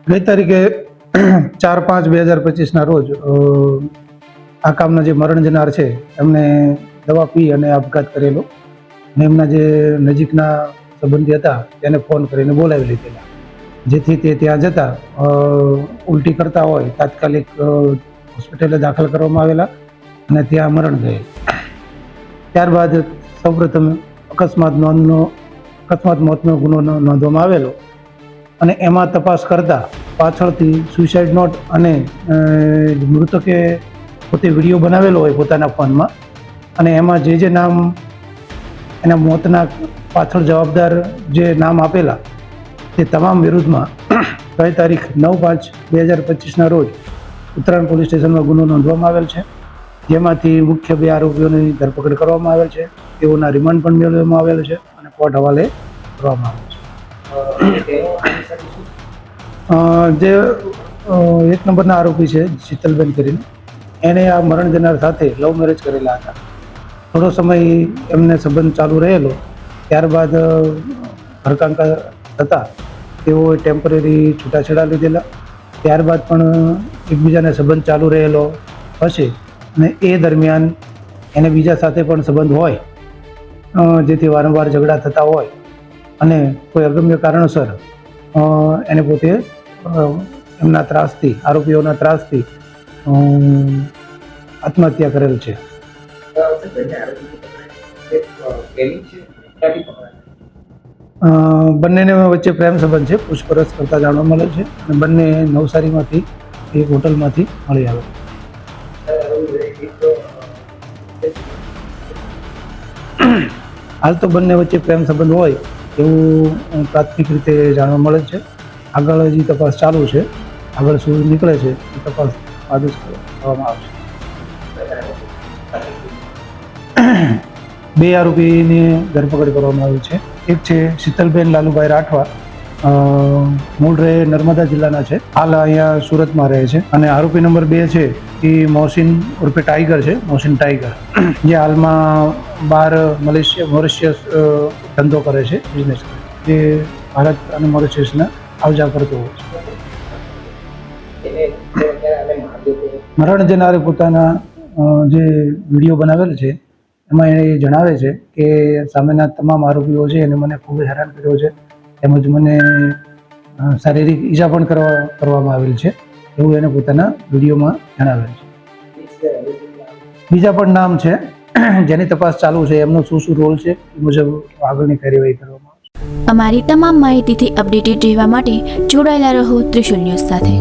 ગઈ તારીખે 4/5/2025 રોજ આ કામના જે મરણ જનાર છે એમને દવા પી અને આપઘાત કરેલો અને એમના જે નજીકના સંબંધી હતા તેને ફોન કરીને બોલાવી લીધેલા, જેથી તે ત્યાં જતા ઉલટી કરતા હોય તાત્કાલિક હોસ્પિટલે દાખલ કરવામાં આવેલા અને ત્યાં મરણ ગયેલ. ત્યારબાદ સૌપ્રથમ અકસ્માત મોતનો ગુનો નોંધવામાં આવેલો અને એમાં તપાસ કરતા પાછળથી સુસાઇડ નોટ અને મૃતકે પોતે વિડીયો બનાવેલો હોય પોતાના ફોનમાં અને એમાં જે નામ એના મોતના પાછળ જવાબદાર જે નામ આપેલા તે તમામ વિરુદ્ધમાં ગઈ તારીખ 9/5/2025 રોજ ઉત્તરાયણ પોલીસ સ્ટેશનમાં ગુનો નોંધવામાં આવેલ છે, જેમાંથી મુખ્ય 2 આરોપીઓની ધરપકડ કરવામાં આવેલ છે. તેઓના રિમાન્ડ પણ મેળવવામાં આવેલ છે અને કોર્ટ હવાલે કરવામાં આવેલ છે. જે 1 નંબરના આરોપી છે શીતલબેન કરીને, એને આ મરણ જનાર સાથે લવ મેરેજ કરેલા હતા. થોડો સમય એમને સંબંધ ચાલુ રહેલો, ત્યારબાદ ઘરકાંકા થતાં તેઓએ ટેમ્પરરી છૂટાછેડા લીધેલા. ત્યારબાદ પણ એકબીજાને સંબંધ ચાલુ રહેલો હશે અને એ દરમિયાન એને બીજા સાથે પણ સંબંધ હોય, જેથી વારંવાર ઝઘડા થતા હોય અને કોઈ અગમ્ય કારણસર એને પોતે એમના ત્રાસથી, આરોપીઓના ત્રાસથી આત્મહત્યા કરેલ છે. બંનેને વચ્ચે પ્રેમ સંબંધ છે, પૂછપરછ કરતા જાણવા મળે છે અને બંને નવસારીમાંથી એક હોટલમાંથી મળી આવે. હાલ તો બંને વચ્ચે પ્રેમ સંબંધ હોય એવું પ્રાથમિક રીતે જાણવા મળે છે. આગળ હજી તપાસ ચાલુ છે, આગળ શું નીકળે છે એ તપાસ બાદ જ કરવામાં આવશે. 2 આરોપીની ધરપકડ કરવામાં આવી છે. એક છે શીતલબેન લાલુભાઈ રાઠવા, મૂળ રહે નર્મદા જિલ્લાના છે, હાલ અહીંયા સુરતમાં રહે છે. અને આરોપી નંબર 2 છે એ મોહસિન ઉર્ફે ટાઈગર છે, મોહસિન ટાઈગર, જે હાલમાં બહાર મોરિશિયસ ધંધો કરે છે, બિઝનેસ કરે છે, જે ભારત અને મોરિશિયસના આવજા કરતો હોય છે. મરણ જનારે પોતાના જે વિડીયો બનાવેલ છે એમાં એ જણાવે છે કે સામેના તમામ આરોપીઓ છે એને મને ખૂબ હેરાન કર્યો છે, તેમજ મને શારીરિક ઈજા પણ કરવામાં આવેલ છે, એવું એને પોતાના વિડીયોમાં જણાવેલ છે. બીજા પણ નામ છે જેની તપાસ ચાલુ છે, એમનો શું રોલ છે એ મુજબ આગળની કાર્યવાહી કરવામાં આવશે. અમારી તમામ માહિતીથી અપડેટેડ રહેવા માટે જોડાયેલા રહો ત્રિશુલ ન્યૂઝ સાથે.